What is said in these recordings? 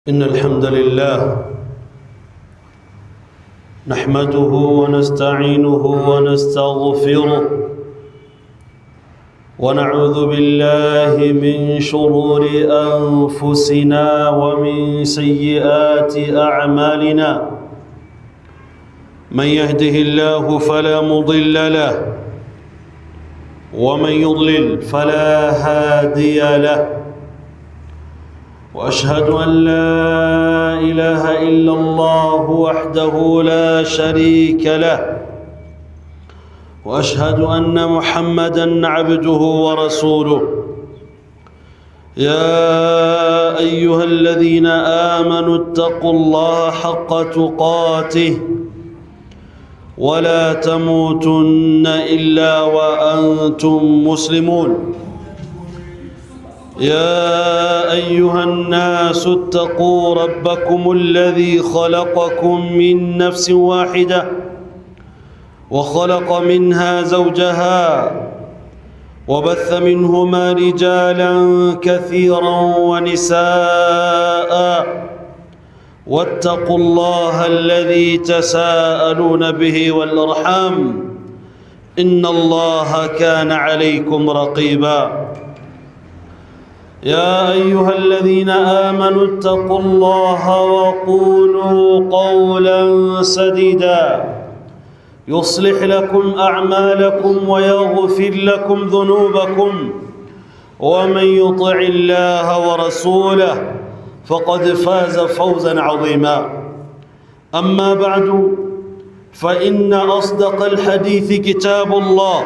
إن الحمد لله نحمده ونستعينه ونستغفره ونعوذ بالله من شرور أنفسنا ومن سيئات أعمالنا. من يهده الله فلا مضل له ومن يضلل فلا هادي له. وأشهد أن لا إله إلا الله وحده لا شريك له، وأشهد أن محمدًا عبده ورسوله. يا أيها الذين آمنوا اتقوا الله حق تقاته ولا تموتن إلا وأنتم مسلمون. يا أيها الناس اتقوا ربكم الذي خلقكم من نفس واحدة وخلق منها زوجها وبث منهما رجالا كثيرا ونساء. واتقوا الله الذي تساءلون به والأرحام إن الله كان عليكم رقيبا. يا أيها الذين آمنوا اتقوا الله وقولوا قولا سديدا يصلح لكم أعمالكم ويغفر لكم ذنوبكم، ومن يطع الله ورسوله فقد فاز فوزا عظيما. أما بعد، فإن أصدق الحديث كتاب الله،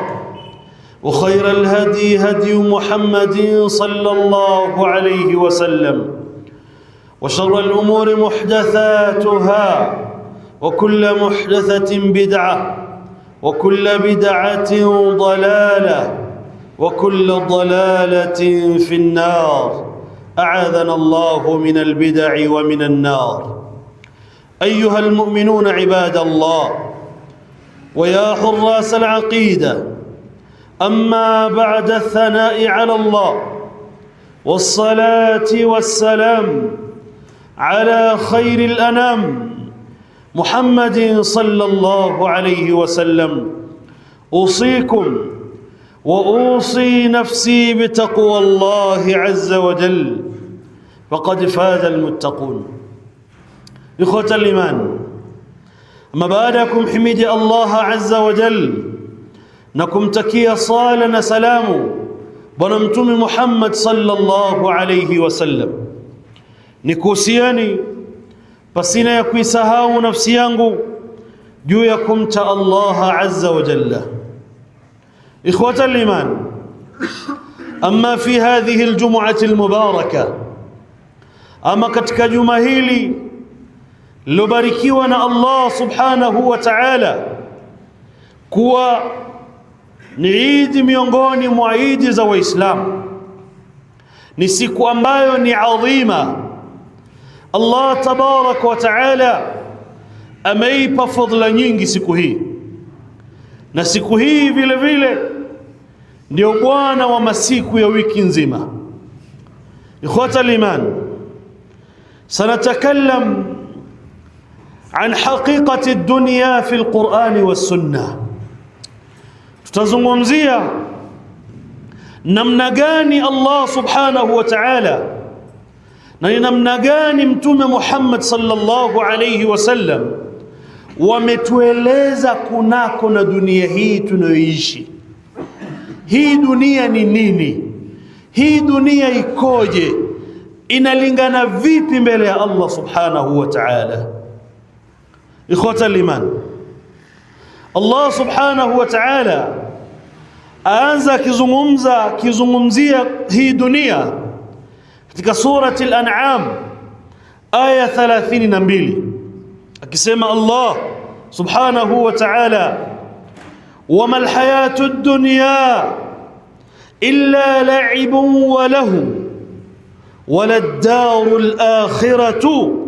وخير الهدي هدي محمد صلى الله عليه وسلم، وشر الأمور محدثاتها، وكل محدثة بدعة، وكل بدعة ضلالة، وكل ضلالة في النار. أعاذنا الله من البدع ومن النار. أيها المؤمنون عباد الله، ويا حراس العقيدة، أما بعد الثناء على الله والصلاة والسلام على خير الأنام محمد صلى الله عليه وسلم، أوصيكم وأوصي نفسي بتقوى الله عز وجل، فقد فاز المتقون. إخوة الإيمان، أما بعدكم حمد الله عز وجل na kumtakia sala na salamu Bwana Mtume Muhammad sallallahu alayhi wasallam, nikuhusiani pasina ya kuisahau nafsi yangu juu ya kumcha Allah azza wa jalla. Ikhwata al-iman, amma fi hadhihi al-jum'ati al-mubarakah, ama katika juma hili lilobarikiwa na Allah subhanahu wa ta'ala kuwa ni Eid miongoni mwa Eid za Waislamu, ni siku ambayo ni adhima. Allah tabaraka wa taala ameipa fadhila nyingi siku hii, na siku hii vile vile ndio bwana wa masiku ya wiki nzima. Ikhwata al-iman, sanatakallam an haqiqati ad-dunya fi al-Qur'an was-sunnah. Tutazungumzia namna gani Allah subhanahu wa ta'ala na ni namna gani Mtume Muhammad sallallahu alayhi wasallam wametueleza kunako na dunia hii tunayoishi. Hii dunia ni nini? Hii dunia ikoje? Inalingana vipi mbele ya Allah subhanahu wa ta'ala? Ikhwata al-iman, Allah subhanahu wa ta'ala aanza kizungumzia hii dunia katika surati al-An'am aya 32, akisema Allah subhanahu wa ta'ala, wama al-hayatu ad-dunya illa la'ibun wa lahu wala ad-daru al-akhiratu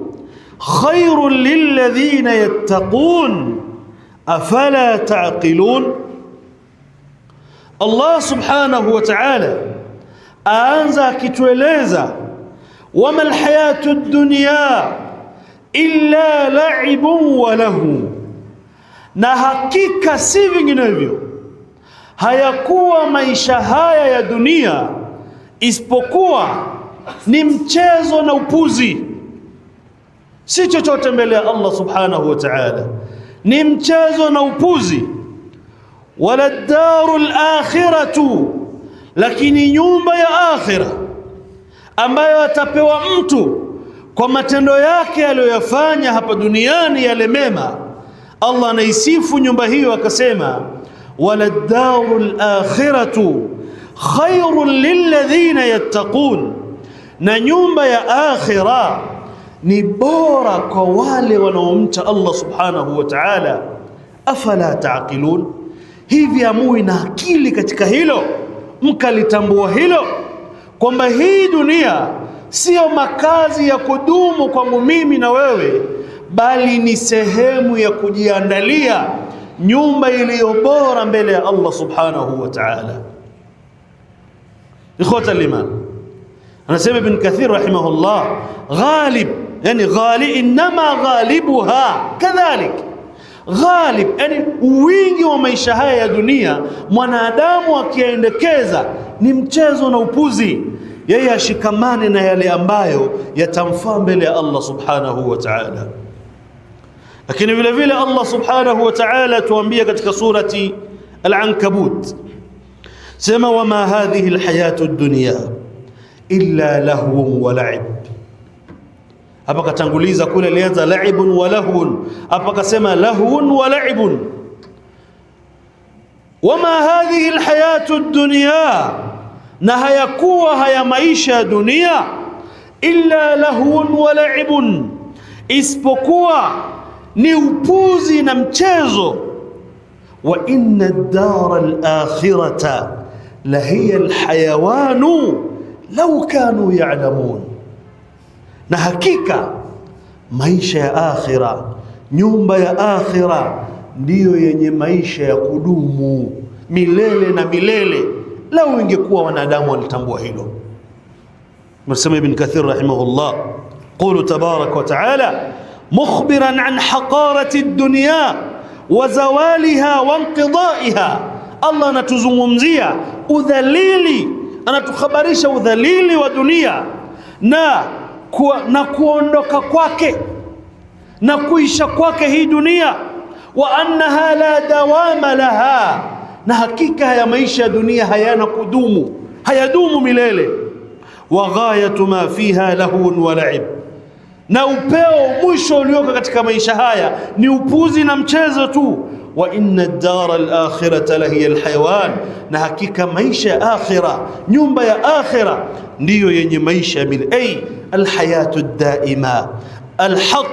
khayrun lilladhina yattaqun afala ta'qilun. Allah subhanahu wa ta'ala aanza akitueleza wama alhayatu dunya illa la'ibun wa lahu, na hakika si vinginevyo hayakuwa maisha haya ya dunia isipokuwa ni mchezo na upuzi, si chochote mbele ya Allah subhanahu wa ta'ala, ni mchezo na upuzi. Wala darul akhiratu, lakini nyumba ya akhira ambayo atapewa mtu kwa matendo yake aliyoyafanya hapa duniani yale mema, Allah anaisifu nyumba hiyo akasema, wala darul akhiratu khairun lilladhina yattaqun, na nyumba ya akhira ni bora kwa wale wanaomcha Allah subhanahu wa ta'ala. Afala taqilun, hivi amui na akili katika hilo, mkalitambua hilo kwamba hii dunia sio makazi ya kudumu kwangu mimi na wewe, bali ni sehemu ya kujiandalia nyumba iliyo bora mbele ya Allah subhanahu wa ta'ala. Ikhwata al-iman, anasema Ibn Kathir rahimahullah, ghalib yani inma ghalibuha kadhalik, ghalib yani wingi wa maisha haya ya dunia mwanadamu akiendekeza ni mchezo na upuzi, yeye ashikamane na yale ambayo yatamfaa mbele ya Allah subhanahu wa ta'ala. Lakini vile vile Allah subhanahu wa ta'ala tuambia katika surati Al-Ankabut, sema wama hadhihi alhayatu ad-dunya illa lahwun wa la'ib. Hapa katanguliza kule alianza la'ibun wa lahwun, hapa kasema lahwun wa la'ibun. Wama hadhihi alhayatu ad-dunya, na hayakuwa haya maisha ya dunia, illa lahwun wa la'ibun, isipokuwa ni upuzi na mchezo. Wa inna ad-dara al-akhirata la hiya al-hayawanu law kanu ya'lamun, na hakika maisha ya akhira, nyumba ya akhira ndiyo yenye maisha ya kudumu milele na milele, lau ingekuwa wanadamu walitambua hilo. Msema Ibn Kathir rahimahullah, qulu tabarak wa ta'ala mukhbiran an haqarati ad-dunya wa zawaliha wa inqidaiha. Allah anatuzungumzia udhalili, anatukhabarisha udhalili wa dunia na kuondoka kwake na kuisha kwake hii dunia. Wa annaha la dawama laha, na hakika ya maisha ya dunia hayana kudumu, hayadumu milele. Wa ghayatu ma fiha lahun wa la'ib, na upeo mwisho ulioko katika maisha haya ni upuzi na mchezo tu. Wa inna ad-dara al-akhirata lahiya al-hayawan, na hakika maisha ya akhira, nyumba ya akhira ndiyo yenye maisha ay al-hayatu ad-daima al-haq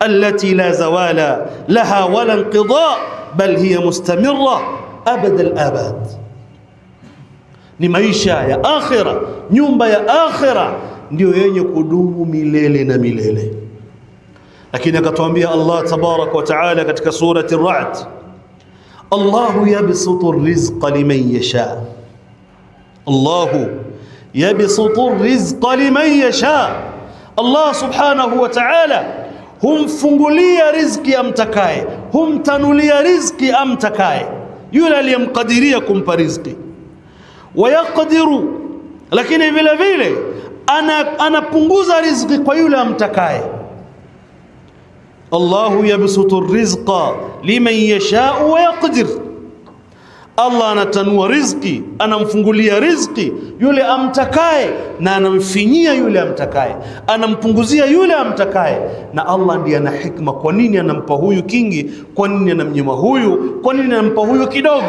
allati la zawala laha wala inqida bal hiya mustamirra abad al-abad. Ni maisha ya akhira, nyumba ya akhira ndio yenye kudumu milele na milele. Lakini akatuambia Allah tabarak wa taala katika surati Ar-Ra'd, Allahu yabsutu ar-rizqa liman yasha, Allahu yabsutu ar-rizqa liman yasha. Allah subhanahu wa ta'ala humfungulia riziki amtakaye, humtanulia riziki amtakaye, yule aliyemkadiria kumpa riziki. Wayaqdiru, lakini vile vile anapunguza riziki kwa yule amtakaye. Allahu yabsutu ar-rizqa liman yasha'u wa yaqdir, Allah anatanua riziki, anamfungulia riziki yule amtakaye na anamfinyia yule amtakaye, anampunguzia yule amtakaye. Na Allah ndiye ana hikma, kwa nini anampa huyu kingi, kwa nini anamnyima huyu, kwa nini anampa huyu kidogo.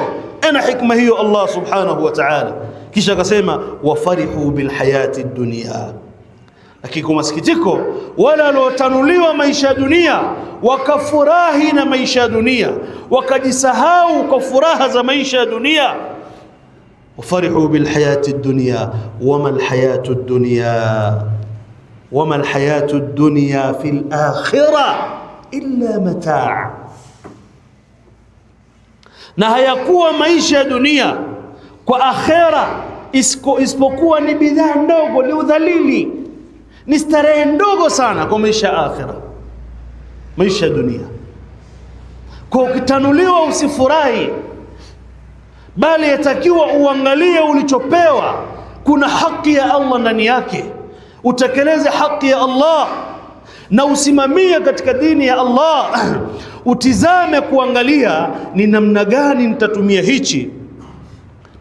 Ana hikma hiyo Allah subhanahu wa ta'ala. Kisha akasema wafarihu bilhayati dunya, lakini kwa masikitiko wala waliotanuliwa maisha ya dunia wakafurahi na maisha ya dunia, wakajisahau kwa furaha za maisha ya dunia. Wafarihu bilhayati dunya wama alhayatu dunya wama alhayatu dunya fil akhirah illa mataa, na hayakuwa maisha ya dunia kwa akhera isipokuwa ni bidhaa ndogo, ni udhalili, ni starehe ndogo sana kwa maisha ya akhira, maisha ya dunia. Kwa ukitanuliwa usifurahi, bali yatakiwa uangalie ulichopewa. Kuna haki ya Allah ndani yake, utekeleze haki ya Allah na usimamie katika dini ya Allah. Utizame kuangalia ni namna gani nitatumia hichi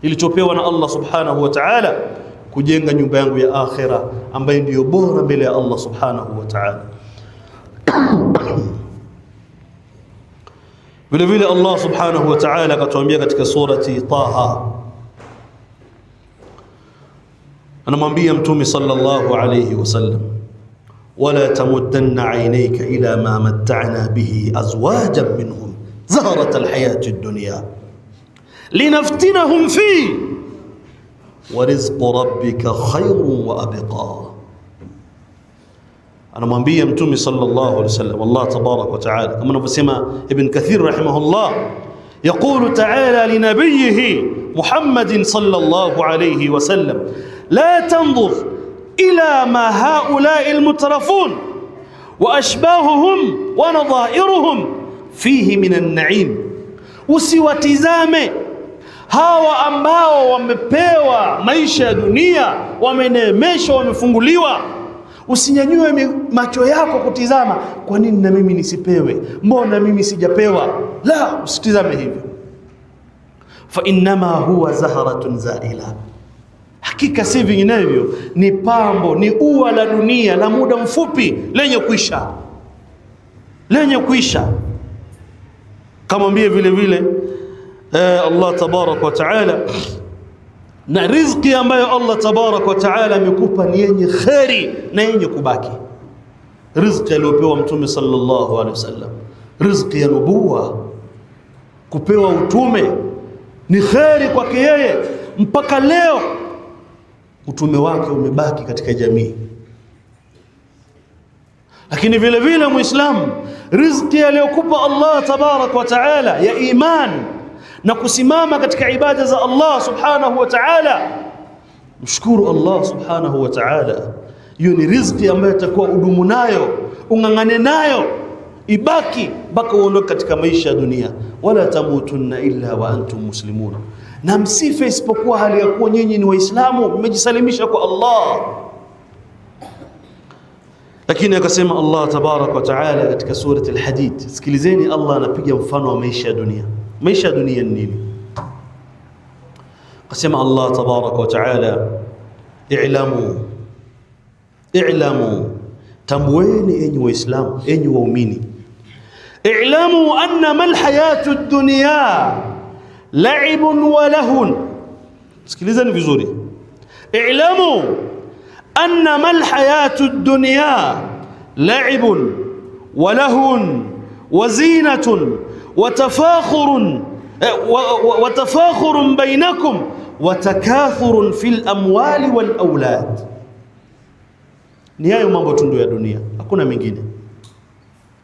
nilichopewa na Allah subhanahu wa ta'ala kujenga nyumba yangu ya akhira ambayo ndiyo bora mbele ya Allah subhanahu wa ta'ala. Vile vile Allah subhanahu wa ta'ala akatuambia katika surati Taha, anamwambia Mtume sallallahu alayhi wasallam, wala tamuddanna aynayka ila ma matta'na bihi azwajan minhum zahrata alhayati ad-dunya linaftinahum fi wa rizqu rabbika khayrun wa abqa. Anamwambia Mtume sallallahu alayhi wasallam, Allah tabarak wa ta'ala, kama anavyosema Ibn Kathir rahimahullah, yaqulu ta'ala li nabiyhi Muhammadin sallallahu alayhi wasallam, la tanzur ila ma haula'i almutrafun wa ashbahuhum wa nadha'iruhum fihi min an-na'im, usiwatizame hawa ambao wamepewa maisha ya dunia, wameneemeshwa, wamefunguliwa. Usinyanyue macho yako kutizama, kwa nini na mimi nisipewe, mbona mimi sijapewa? La, usitizame hivyo. Fa innama huwa zaharatun zaila, hakika si vinginevyo ni pambo, ni ua la dunia la muda mfupi lenye kuisha, lenye kuisha. Kama mbie vile vile Allah tabarak wa taala, na riziki ambayo Allah tabarak wa taala amekupa ni yenye kheri na yenye kubaki. Riziki aliyopewa Mtume sallallahu alaihi wasallam, riziki ya nubuwa, kupewa utume ni kheri kwake yeye, mpaka leo utume wake umebaki katika jamii. Lakini vile vile Muislamu, riziki aliyokupa Allah tabarak wa taala ya iman na kusimama katika ibada za Allah subhanahu wa ta'ala, mshukuru Allah subhanahu wa ta'ala. Hiyo ni riziki ambayo itakuwa udumu nayo, ungangane nayo, ibaki mpaka uondoke katika maisha ya dunia. Wala tamutunna illa wa antum muslimun, na msife isipokuwa hali ya kuwa nyinyi ni Waislamu, mmejisalimisha kwa Allah. Lakini akasema Allah tabarak wa ta'ala katika surati al-Hadid, sikilizeni, Allah anapiga mfano wa maisha ya dunia. Maisha ya dunia ni nini? Akasema Allah tabarak wa ta'ala, i'lamu, tambueni enyi Waislamu, enyi waumini, i'lamu annama alhayatu ad-dunya la'ibun wa lahun. Sikilizeni vizuri, i'lamu annama alhayatu ad-dunya la'ibun wa lahun wa zinatun وتفاخر بينكم وتكاثر في الأموال والأولاد. Ni hayo mambo tundu ya dunia, hakuna mengine.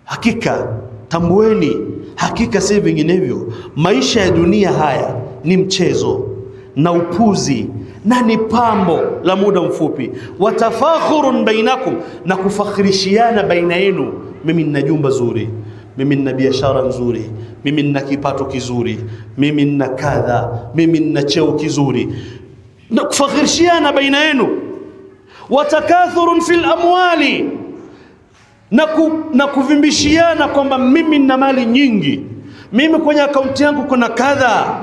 Hakika tambueni, hakika si vinginevyo, maisha ya dunia haya ni mchezo na upuzi na ni pambo la muda mfupi. Watafakhurun bainakum, na kufakhirishiana baina yenu. Mimi nina jumba zuri, mimi nina biashara nzuri, mimi nina kipato kizuri, mimi nina kadha, mimi nina cheo kizuri, na kufakhirishiana baina yenu. Watakathurun fil amwali, na kuvimbishiana kwamba mimi nina mali nyingi, mimi kwenye akaunti yangu kuna kadha.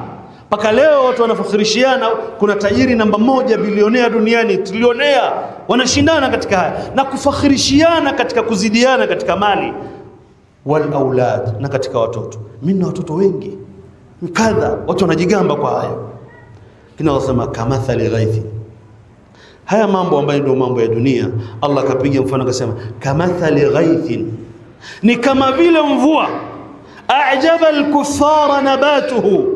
Paka leo watu wanafakhirishiana, kuna tajiri namba 1 bilionea duniani, trilionea, wanashindana katika haya na kufakhirishiana katika kuzidiana katika mali. Wal aulad, na katika watoto, mimi na watoto wengi kadha, watu wanajigamba kwa hayo. Kina wasema kamathali ghaithi, haya mambo ambayo ndio mambo ya dunia, Allah kapiga mfano akasema kamathali ghaithin, ni kama vile mvua, a'jaba al-kuffara nabatuhu,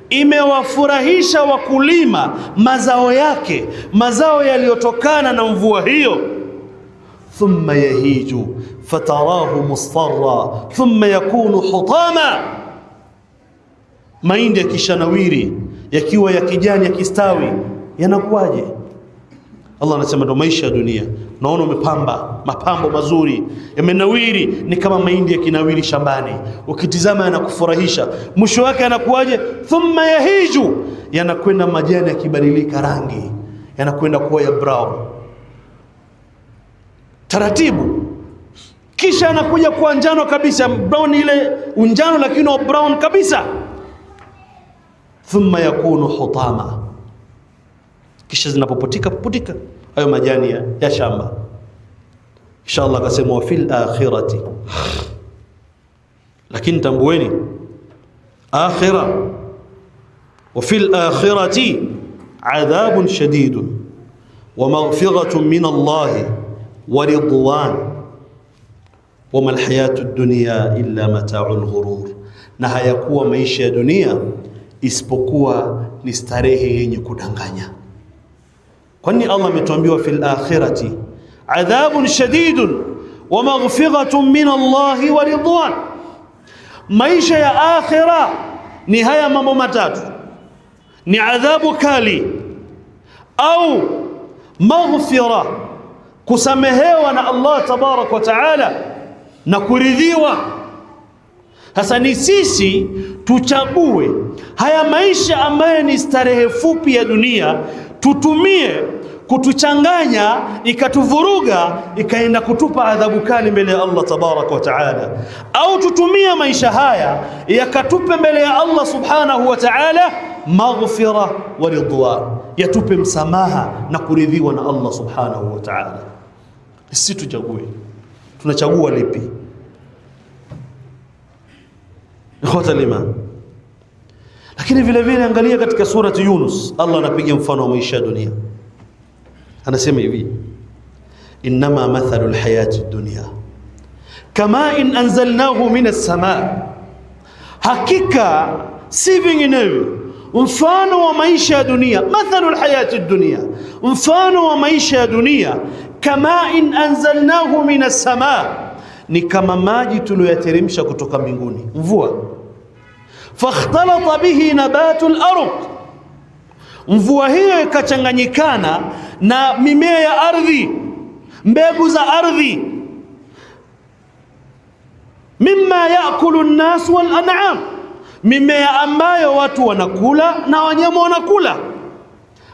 imewafurahisha wakulima mazao yake, mazao yaliyotokana na mvua hiyo. Thumma yahiju fatarahu musfarra thumma yakunu hutama, mahindi yakishanawiri, yakiwa ya kijani, yakistawi, yanakuwaje? Allah anasema ndo maisha ya dunia. Naona umepamba, mapambo mazuri, yamenawiri, ni kama mahindi yakinawiri shambani. Ukitizama yanakufurahisha. Mwisho wake yanakuwaje? Thumma yahiju, yanakwenda majani yakibadilika rangi, yanakwenda kuwa ya brown taratibu, kisha yanakuja kuwa njano kabisa. Brown ile unjano lakini brown kabisa. Thumma yakunu hutama, kisha zinapoputika hayo majani ya shamba. Inshallah akasema wa fil akhirati, lakini tambueni akhira, wa fil akhirati adhabun shadidun wa maghfiratun min Allah wa ridwan wa mal hayatud dunya illa mata'ul ghurur. Na hayakuwa maisha ya dunia isipokuwa ni starehe yenye kudanganya. Kwani Allah ametuambia fil akhirati adhabun shadidun wa maghfiratun min Allah wa ridwan. Maisha ya akhira ni haya mambo matatu: ni adhabu kali au maghfira, kusamehewa na Allah tabarak wa taala na kuridhiwa. Sasa ni sisi tuchague haya maisha ambayo ni starehe fupi ya dunia, tutumie kutuchanganya, ikatuvuruga, ikaenda kutupa adhabu kali mbele ya Allah tabarak wa taala, au tutumie maisha haya yakatupe mbele ya Allah subhanahu wa taala maghfira wa ridwan, yatupe msamaha na kuridhiwa na Allah subhanahu wa taala. Sisi tuchague, tunachagua lipi? Ikhwata al-iman. Lakini vile vile angalia katika surati Yunus, Allah anapiga mfano wa maisha ya dunia. Anasema hivi: innama mathalu alhayati ad-dunya kama in anzalnahu minas samaa, hakika si vinginevyo mfano wa maisha ya dunia. Mathalu alhayati ad-dunya, mfano wa maisha ya dunia, kama in anzalnahu minas samaa, ni kama maji tuliyoyateremsha kutoka mbinguni, mvua. Fakhtalata bihi nabatul ardh, mvua hiyo ikachanganyikana na mimea ya ardhi, mbegu za ardhi. Mimma yaakulu an-nas wal an'am, mimea ambayo watu wanakula na wanyama wanakula.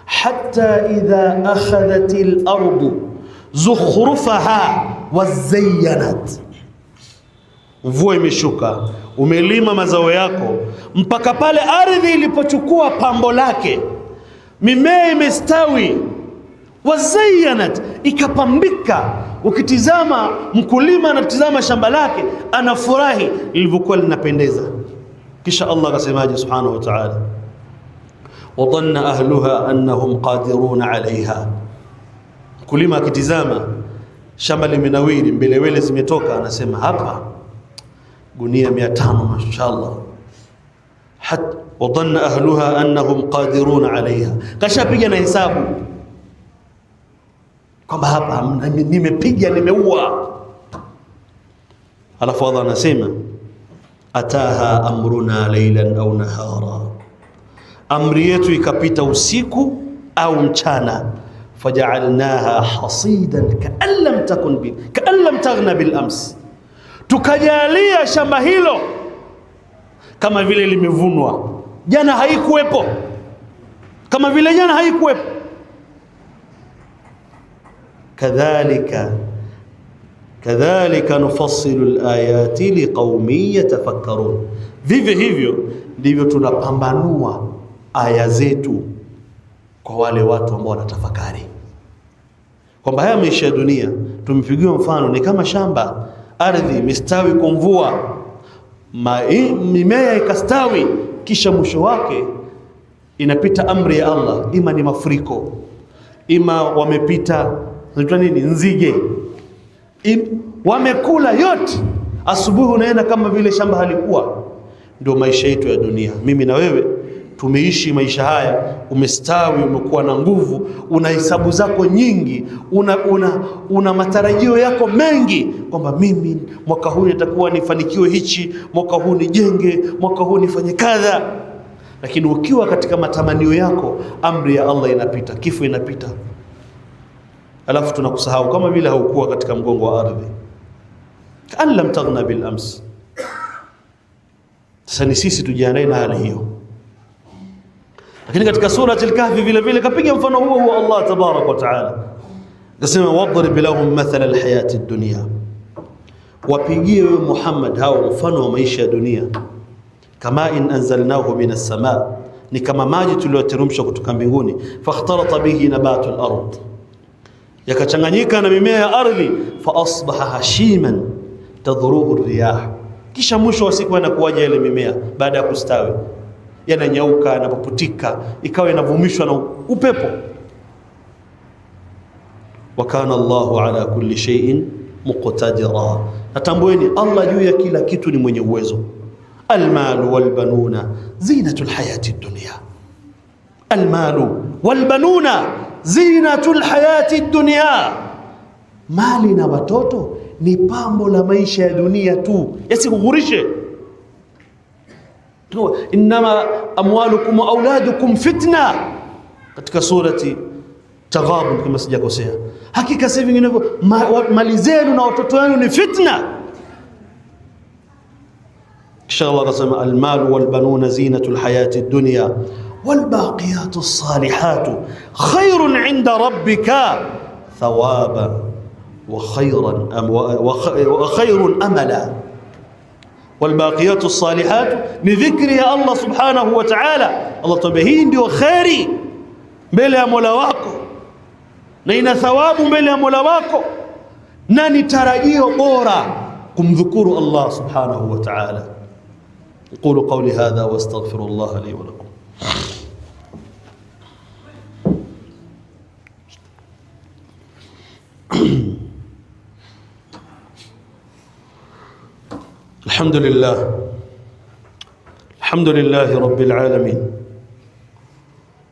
Hatta idha akhadhatil ardu zukhrufaha wazayyanat, mvua imeshuka, umelima mazao yako, mpaka pale ardhi ilipochukua pambo lake, mimea imestawi, wazayyanat, ikapambika. Ukitizama mkulima anatizama shamba lake anafurahi lilivyokuwa linapendeza. Kisha Allah akasemaje subhanahu wa ta'ala: wadanna ahluha annahum qadiruna 'alayha. Mkulima akitizama shamba limenawiri, mbelewele zimetoka, anasema hapa gunia 500 mashaallah. Wadanna ahluha annahum qadiruna 'alayha, kashapiga na hesabu kwamba hapa nimepiga, nimeua. Alafu Allah anasema ataha amruna laylan au nahara, amri yetu ikapita usiku au mchana. Faja'alnaha hasidan ka'an lam taghna bil ams, tukajalia shamba hilo kama vile limevunwa jana, haikuwepo, kama vile jana haikuwepo. Kadhalika nufassilu alayati liqaumin yatafakkarun, vivyo hivyo ndivyo tunapambanua aya zetu kwa wale watu ambao wanatafakari kwamba haya maisha ya dunia tumepigiwa mfano ni kama shamba, ardhi imestawi kwa mvua, mimea ikastawi, kisha mwisho wake inapita amri ya Allah, ima ni mafuriko, ima wamepita nzige, wamekula yote, asubuhi unaenda kama vile shamba halikuwa. Ndio maisha yetu ya dunia. Mimi na wewe tumeishi maisha haya, umestawi, umekuwa na nguvu, una hisabu zako nyingi, una matarajio yako mengi kwamba mimi mwaka huu nitakuwa nifanikiwe hichi, mwaka huu nijenge, mwaka huu nifanye kadha. Lakini ukiwa katika matamanio yako, amri ya Allah inapita, kifo inapita. alafu tunakusahau kama vile haukuwa katika mgongo wa ardhi. Kaan lam taghna bil ams. Sasa ni sisi tujiandae na hali hiyo. Lakini katika surati al-Kahfi vile vile kapiga mfano huo Allah tabarak wa taala, akasema wadrib lahum mathala al-hayati ad-dunya, wapigie wewe Muhammad hao mfano wa maisha ya dunia, kama in anzalnahu minas samaa, ni kama maji tuliyoteremsha kutoka mbinguni, fakhtalata bihi nabatu al-ard, yakachanganyika na mimea ya ardhi, fa asbaha hashiman tadhruhu ar-riyah, kisha mwisho wa siku anakuwaje ile mimea baada ya kustawi, yananyauka, yanapoputika, ikawa inavumishwa na upepo. Wa kana Allahu ala kulli shay'in muqtadira, natambueni Allah juu ya kila kitu ni mwenye uwezo. Almalu walbanuna zinatul hayati dunya, almalu walbanuna zinatul hayati dunya, mali na watoto ni pambo la maisha ya dunia tu, yasikughurishe. Innama amwalukum wa auladukum fitna, katika surati Taghabun kama sijakosea. Hakika sasa vinginevyo mali zenu na watoto wenu ni fitna. Kisha Allah akasema almalu walbanuna zinatul hayati dunya walbaqiyatu salihatu khairun inda rabbika thawaba wa khairun amala. والباقيات الصالحات بذكر يا الله سبحانه وتعالى. الله tuambia hii ndio khairi mbele ya Mola wako na ina thawabu mbele ya Mola wako na ni tarajio bora kumdhukuru Allah subhanahu wa ta'ala. aqulu qawli hadha wa astaghfirullah li wa lakum. الحمد لله رب العالمين،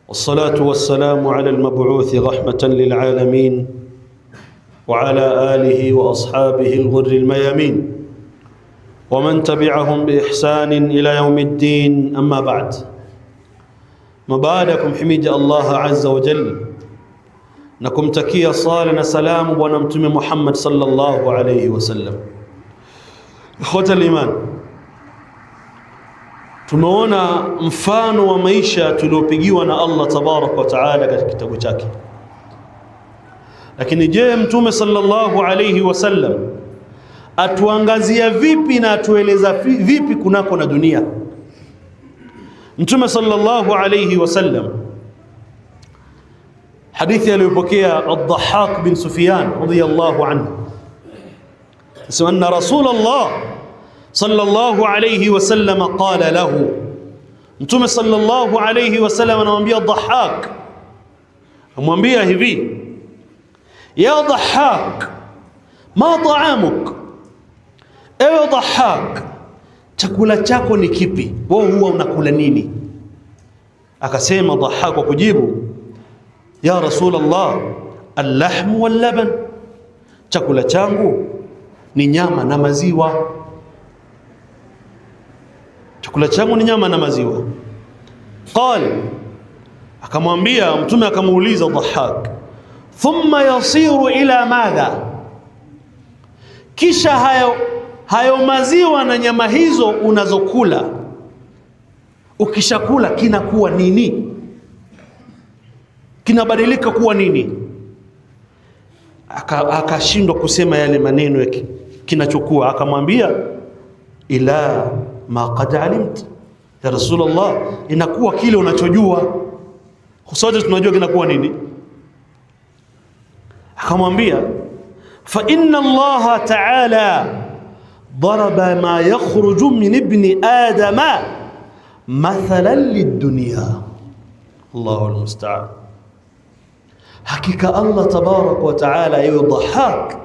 والصلاة والسلام على المبعوث رحمة للعالمين وعلى آله وأصحابه الغر الميامين ومن تبعهم بإحسان إلى يوم الدين. أما بعد، مبادكم حميد الله عز وجل، نكم تكيا صالنا سلام ونمتم محمد صلى الله عليه وسلم. Ikhwata al-iman, tumeona mfano wa maisha tuliopigiwa na Allah tabarak wa taala katika kitabu chake. Lakini je, Mtume sallallahu alayhi wasallam atuangazia vipi na atueleza vipi kunako na dunia? Mtume sallallahu alayhi wasallam, hadithi aliyopokea Ad-Dhahhak bin Sufyan radiyallahu anhu, سوى أن رسول الله صلى الله عليه وسلم قال له، متوم صلى الله عليه وسلم anamwambia Dhahhak, amwambia hivi: ya Dhahhak, ma ta'amuk, ewe Dhahhak, chakula chako ni kipi? Wewe huwa unakula nini? Akasema Dhahhak kwa kujibu, ya Rasulullah, al-lahm wal-laban, chakula changu ni nyama na maziwa. Chakula changu ni nyama na maziwa. Qal, akamwambia Mtume, akamuuliza Dhahhak, thumma yasiru ila madha, kisha hayo maziwa na nyama hizo unazokula, ukishakula kinakuwa nini? Kinabadilika kuwa nini? Akashindwa kusema yale maneno ya kinachokuwa. Akamwambia, ila ma qad alimt, ya Rasulullah, inakuwa kile unachojua. Sote tunajua kinakuwa nini. Akamwambia, fa inna Allah ta'ala daraba ma yakhruju min ibni adama mathalan lid-dunya. Allahu al-musta'an. Hakika Allah tabarak wa taala, ewe Dhahhak,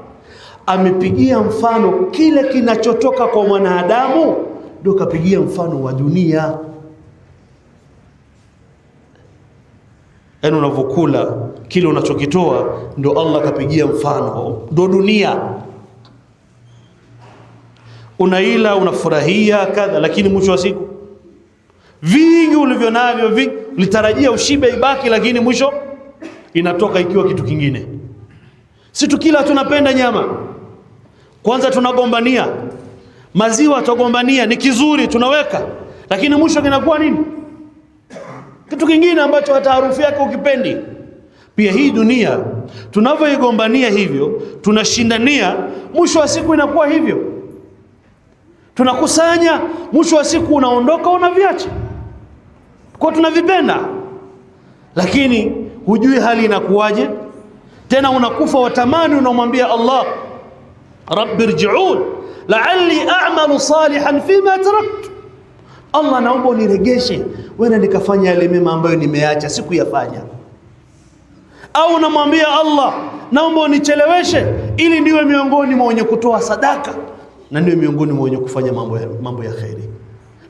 amepigia mfano kile kinachotoka kwa mwanadamu, ndio kapigia mfano wa dunia. Yaani unavokula kile unachokitoa, ndio Allah kapigia mfano, ndio dunia. Unaila, unafurahia kadha, lakini mwisho wa siku vingi ulivyo navyo ulitarajia ushibe ibaki, lakini mwisho inatoka ikiwa kitu kingine. Si tukila tunapenda nyama, kwanza tunagombania maziwa, tugombania ni kizuri tunaweka, lakini mwisho kinakuwa nini? Kitu kingine ambacho hata harufu yake ukipendi. Pia hii dunia tunavyoigombania hivyo, tunashindania, mwisho wa siku inakuwa hivyo. Tunakusanya, mwisho wa siku unaondoka unaviacha. Kwa tunavipenda, lakini hujui hali inakuwaje. Tena unakufa watamani, unamwambia Allah, Rabbi irji'un la'alli a'malu salihan fima taraktu. Allah, naomba uniregeshe wena nikafanya yale mema ambayo nimeacha sikuyafanya. Au unamwambia Allah, naomba unicheleweshe ili niwe miongoni mwa wenye kutoa sadaka na niwe miongoni mwa wenye kufanya mambo ya khairi.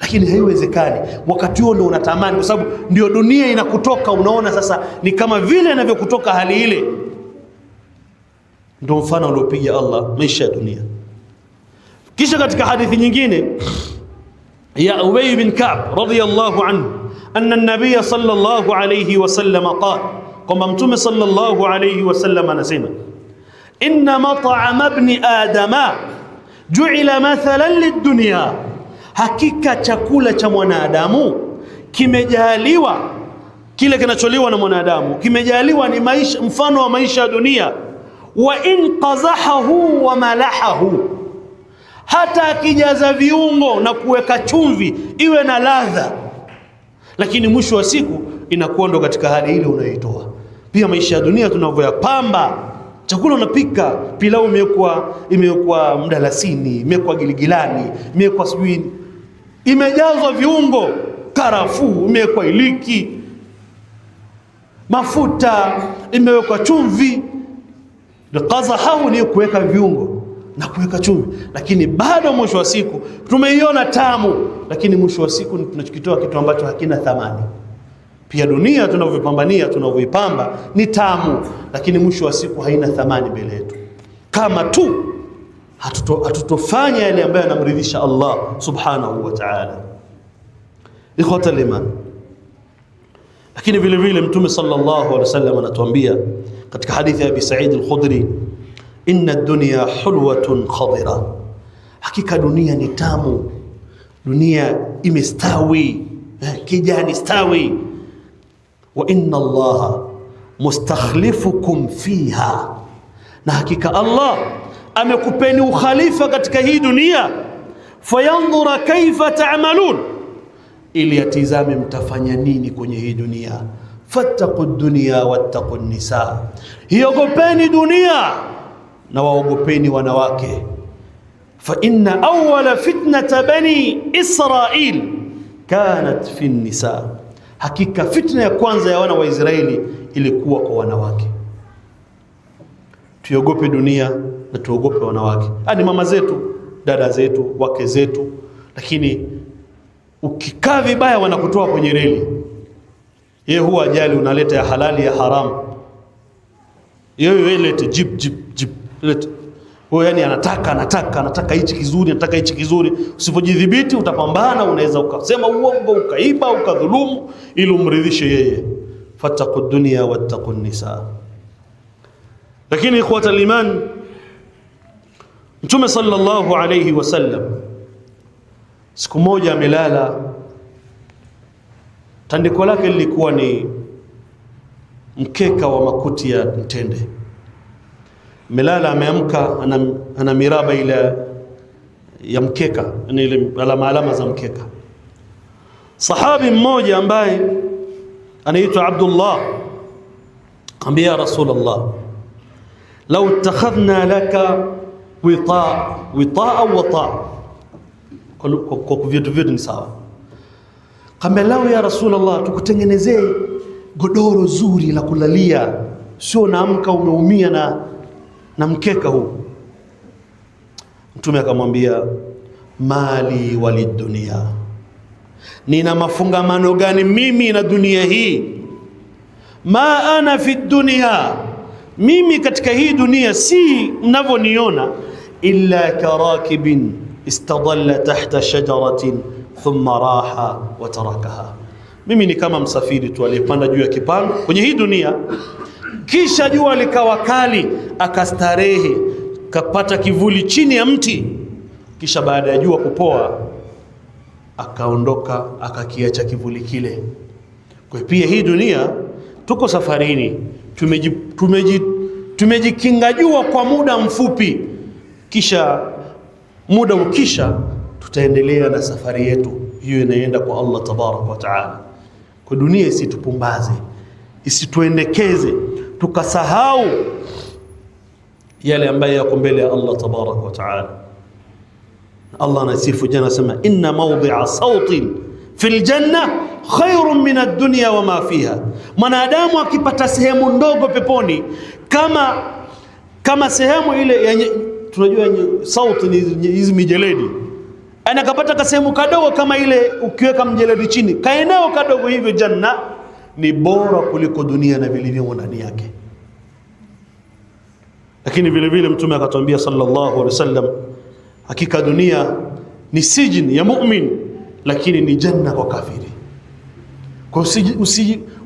Lakini haiwezekani. Wakati huo ndio unatamani, kwa sababu ndio dunia inakutoka. Unaona sasa ni kama vile inavyokutoka hali ile. Ndio mfano aliopiga Allah maisha ya dunia. Kisha katika hadithi nyingine ya Ubay bin Ka'b radhiyallahu anhu, anna an-nabiy sallallahu alayhi wasallam qala, kwamba mtume sallallahu alayhi wasallam anasema, inna mat'ama ibn adama ju'ila mathalan lid-dunya, hakika chakula cha mwanadamu kimejaliwa, kile kinacholiwa na mwanadamu kimejaliwa ni maisha, mfano wa maisha ya dunia. Wa in qazahahu wa malahahu, hata akijaza viungo na kuweka chumvi iwe na ladha, lakini mwisho wa siku inakuwa ndo katika hali ile unayoitoa. Pia maisha ya dunia tunavyoyapamba, chakula unapika, pilau imewekwa mdalasini, imewekwa giligilani, imewekwa sijui, imejazwa viungo, karafuu, imewekwa iliki, mafuta, imewekwa chumvi. Qazahahu ni kuweka viungo na kuweka chumvi, lakini bado mwisho wa siku tumeiona tamu, lakini mwisho wa siku tunachokitoa kitu ambacho hakina thamani. Pia dunia tunavyopambania, tunavyoipamba ni tamu, lakini mwisho wa siku haina thamani mbele yetu, kama tu hatutofanya yale ambayo yanamridhisha Allah subhanahu wa ta'ala. Ikhwata al-iman, lakini vile vile mtume sallallahu alaihi wasallam anatuambia katika hadithi ya Abi Sa'id al-Khudri, inna ad-dunya hulwatun khadira, hakika dunia ni tamu, dunia imestawi, kijani stawi. Wa inna Allaha mustakhlifukum fiha, na hakika Allah amekupeni ukhalifa katika hii dunia. Fayanzura kaifa ta'malun, ili atizame mtafanya nini kwenye hii dunia. Fattaqu dunya wattaqu nisa, hiogopeni dunia na waogopeni wanawake. Fa inna awwala fitnata bani Israil kanat fi nisa, hakika fitna ya kwanza ya wana wa Israeli ilikuwa kwa wanawake. Tuogope dunia na tuogope wanawake. Hadi mama zetu, dada zetu, wake zetu, lakini ukikaa vibaya wanakutoa kwenye reli. Yeye huwa ajali unaleta ya halali ya haramu. Yeye lete jip lete. Huyo yani anataka hichi kizuri, anataka hichi kizuri. Usipojidhibiti utapambana, unaweza ukasema uongo, ukaiba, ukadhulumu ili umridhishe yeye. Fattaqu dunya wattaqu nisa. Lakini ikhwata al-iman, Mtume sallallahu alayhi wasallam siku moja amelala, tandiko lake lilikuwa ni mkeka wa makuti ya mtende. Amelala, ameamka, ana miraba ile ya mkeka, ni ile alama za mkeka. Sahabi mmoja ambaye anaitwa Abdullah ambia Rasulullah, law ittakhadhna laka witaa kwa vitu vyote ni sawa. Kama lao ya Rasulullah, tukutengenezee godoro zuri la kulalia, sio naamka umeumia na mkeka huu. Mtume akamwambia, mali walidunia, nina mafungamano gani mimi na dunia hii? Ma ana fi dunia, mimi katika hii dunia si mnavyoniona, illa karakibin istadalla tahta shajaratin thumma raha wa tarakaha. Mimi ni kama msafiri tu aliyepanda juu ya kipando kwenye hii dunia, kisha jua likawa kali, akastarehe, kapata kivuli chini ya mti, kisha baada ya jua kupoa akaondoka, akakiacha kivuli kile. Kwa pia hii dunia tuko safarini, tumejikinga jua kwa muda mfupi, kisha muda ukisha tutaendelea na safari yetu hiyo inaenda kwa Allah tabaraka wa taala. Kwa dunia isitupumbaze, isituendekeze tukasahau yale ambayo yako mbele ya Allah tabaraka wa taala. Allah anasifu janna, anasema inna mawdi'a sautin fil janna khairun min ad-dunya wa ma fiha. Mwanadamu akipata sehemu ndogo peponi kama sehemu ile tunajua sauti ni hizi mijeledi, anakapata kasehemu kadogo kama ile, ukiweka mjeledi chini kaeneo kadogo hivyo, janna ni bora kuliko dunia na vilivyomo ndani yake. Lakini vile vile Mtume akatuambia sallallahu alaihi wasallam, hakika dunia ni sijin ya mu'min, lakini ni janna kwa kafiri. Kwa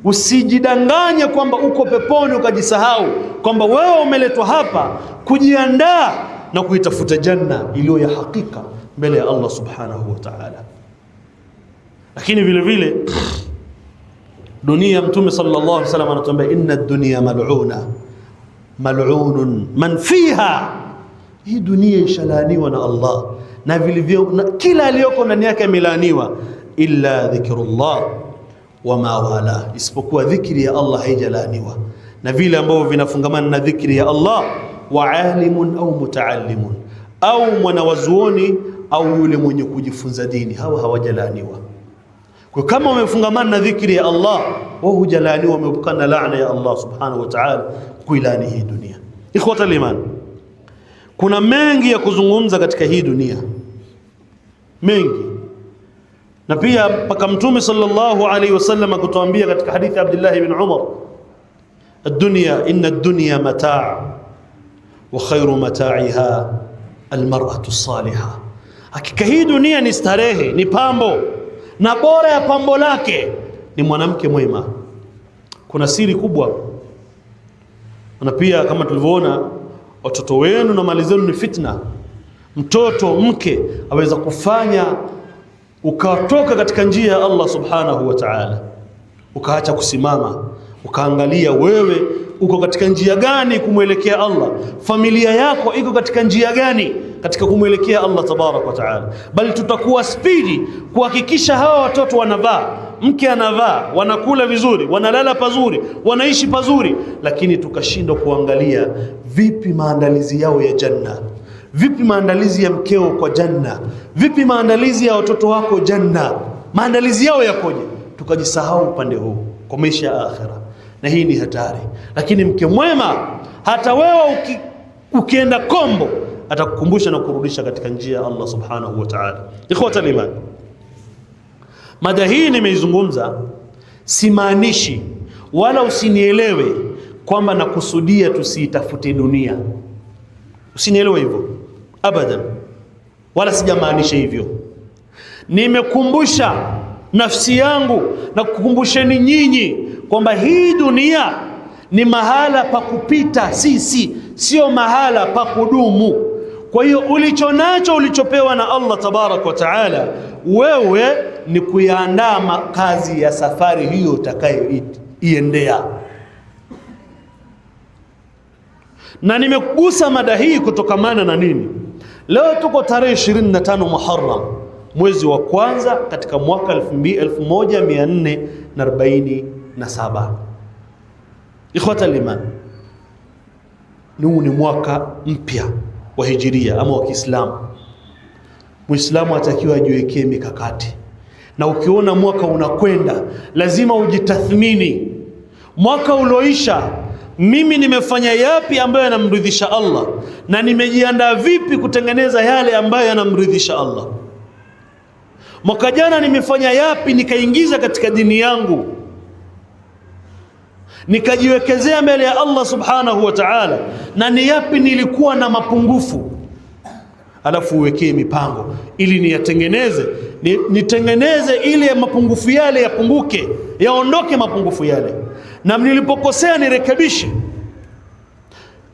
usijidanganye kwamba uko peponi ukajisahau kwamba wewe umeletwa hapa kujiandaa na kuitafuta janna iliyo ya hakika mbele ya Allah subhanahu wa ta'ala. Lakini vile vile dunia, Mtume sallallahu alaihi wasallam anatuambia inna ad-dunya mal'una mal'unun man fiha. Hii dunia ishalaaniwa na Allah na vilivyo na kila aliyoko ndani yake amelaaniwa, illa dhikrullah wa ma wala, isipokuwa dhikri ya Allah haijalaaniwa na vile ambavyo vinafungamana na dhikri ya Allah, wa alimun au mutaallimun, au mwanawazuoni au yule mwenye kujifunza dini, hawa hawajalaaniwa. Kwa kama umefungamana na dhikri ya Allah, wao hujalaaniwa, wameepukana laana ya Allah subhanahu wa ta'ala kuilani hii dunia. Ikhwatal iman, kuna mengi ya kuzungumza katika hii dunia, mengi, na pia mpaka Mtume sallallahu alaihi wasallam akutuambia katika hadithi Abdullah ibn Umar, ad-dunya inna ad-dunya mataa wa khairu mataa'iha al-mar'atu as-salihah. Hakika hii dunia ni starehe, ni pambo, na bora ya pambo lake ni mwanamke mwema. Kuna siri kubwa, na pia kama tulivyoona, watoto wenu na mali zenu ni fitna. Mtoto mke aweza kufanya ukatoka katika njia ya Allah subhanahu wa ta'ala, ukaacha kusimama ukaangalia wewe uko katika njia gani kumwelekea Allah, familia yako iko katika njia gani katika kumwelekea Allah tabarak wa ta'ala. Bali tutakuwa spidi kuhakikisha hawa watoto wanavaa, mke anavaa, wanakula vizuri, wanalala pazuri, wanaishi pazuri, lakini tukashindwa kuangalia vipi maandalizi yao ya janna, vipi maandalizi ya mkeo kwa janna, vipi maandalizi ya watoto wako janna, maandalizi yao yakoje. Tukajisahau upande huu kwa maisha ya akhira, na hii ni hatari. Lakini mke mwema, hata wewe ukienda kombo, atakukumbusha na kurudisha katika njia ya Allah subhanahu wa ta'ala. Ikhwatal iman, mada hii nimeizungumza, simaanishi wala usinielewe kwamba nakusudia tusiitafute dunia, usinielewe hivyo abadan, wala sijamaanisha hivyo. Nimekumbusha nafsi yangu na kukumbusheni nyinyi kwamba hii dunia ni mahala pa kupita sio mahala pa kudumu. Kwa hiyo ulichonacho, ulichopewa na Allah tabarak wa taala, wewe ni kuyaandaa makazi ya safari hiyo utakayoiendea. Na nimekugusa mada hii kutokamana na nini? Leo tuko tarehe 25 Muharram, mwezi wa kwanza katika mwaka 1447. Ikhwatal iman, ni mwaka mpya wa hijiria ama wa Kiislamu. Muislamu atakiwa ajiwekee mikakati, na ukiona mwaka unakwenda lazima ujitathmini. Mwaka ulioisha mimi nimefanya yapi ambayo yanamridhisha Allah, na nimejiandaa vipi kutengeneza yale ambayo yanamridhisha Allah? Mwaka jana nimefanya yapi nikaingiza katika dini yangu, nikajiwekezea mbele ya Allah subhanahu wa ta'ala, na ni yapi nilikuwa na mapungufu? Alafu uwekee mipango ili niyatengeneze, nitengeneze ile mapungufu yale yapunguke, yaondoke mapungufu yale, na nilipokosea nirekebishe.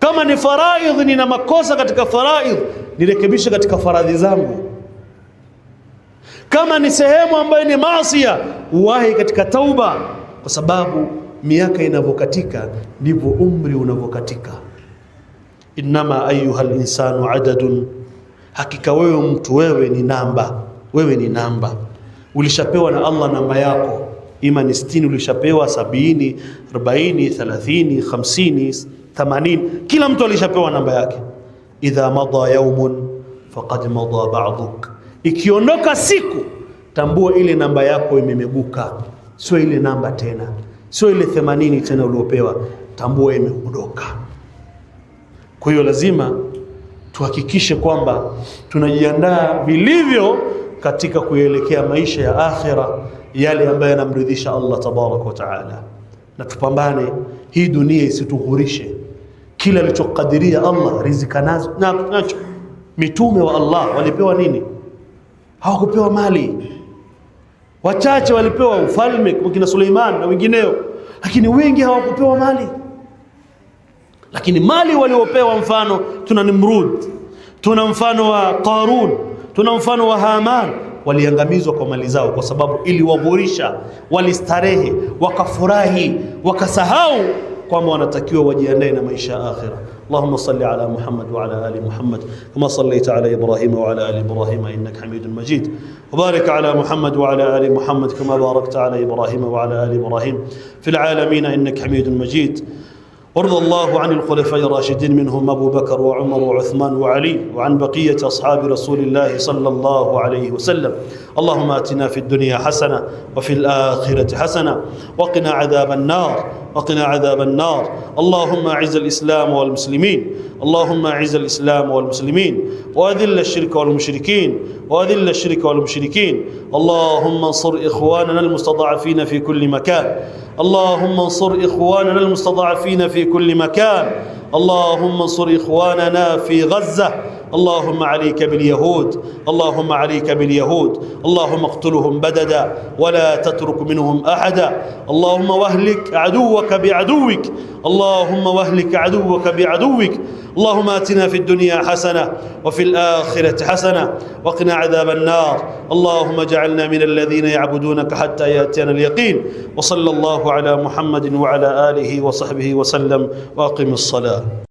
Kama ni faraidh, nina makosa katika faraidh, nirekebishe katika faradhi zangu. Kama ni sehemu ambayo ni maasiya, uwahi katika tauba, kwa sababu miaka inavyokatika ndivyo umri unavyokatika. Innama ayyuhal insanu adadun, hakika wewe mtu, wewe ni namba. Wewe ni namba, ulishapewa na Allah namba yako. Ima ni 60, ulishapewa 70, 40, 30, 50, 80. Kila mtu alishapewa namba yake. Idha madha yawmun faqad madha ba'duk, ikiondoka siku tambua ile namba yako imemeguka, sio ile namba tena, sio ile 80 tena uliopewa, tambua imeondoka. Kwa hiyo lazima tuhakikishe kwamba tunajiandaa vilivyo katika kuelekea maisha ya akhira, yale ambayo yanamridhisha Allah tabaraka wa taala, na tupambane hii dunia isitughurishe. Kila alichokadiria Allah rizika nacho. Mitume wa Allah walipewa nini? Hawakupewa mali. Wachache walipewa ufalme kama Suleiman na wengineo, lakini wengi hawakupewa mali. Lakini mali waliopewa, mfano tuna Nimrud, tuna mfano wa Qarun, tuna mfano wa Haman, waliangamizwa kwa mali zao kwa sababu iliwaghurisha, walistarehe, wakafurahi, wakasahau kwamba wanatakiwa wajiandae na maisha ya akhira. Allahumma salli ala Muhammad wa ala ali Muhammad kama sallaita ala Ibrahim wa ala ali Ibrahim innaka Hamidun Majid, wa barik ala Muhammad wa ala ali Muhammad kama barakta ala Ibrahim wa ala ali Ibrahim fil alamin innaka Hamidun Majid. وارض الله عن الخلفاء الراشدين منهم أبو بكر وعمر وعثمان وعلي، وعن بقية أصحاب رسول الله صلى الله عليه وسلم. اللهم آتنا في الدنيا حسنة وفي الآخرة حسنة وقنا عذاب النار، وقنا عذاب النار. اللهم أعز الإسلام والمسلمين، اللهم أعز الإسلام والمسلمين، وأذل الشرك والمشركين، وأذل الشرك والمشركين. اللهم انصر إخواننا المستضعفين في كل مكان، اللهم انصر إخواننا المستضعفين في كل مكان، اللهم انصر إخواننا في غزة. اللهم عليك باليهود، اللهم عليك باليهود، اللهم اقتلهم بددا ولا تترك منهم أحدا. اللهم واهلك عدوك بعدوك، اللهم واهلك عدوك بعدوك. اللهم آتنا في الدنيا حسنة وفي الآخرة حسنة وقنا عذاب النار. اللهم اجعلنا من الذين يعبدونك حتى يأتينا اليقين. وصلى الله على محمد وعلى آله وصحبه وسلم، وأقم الصلاة.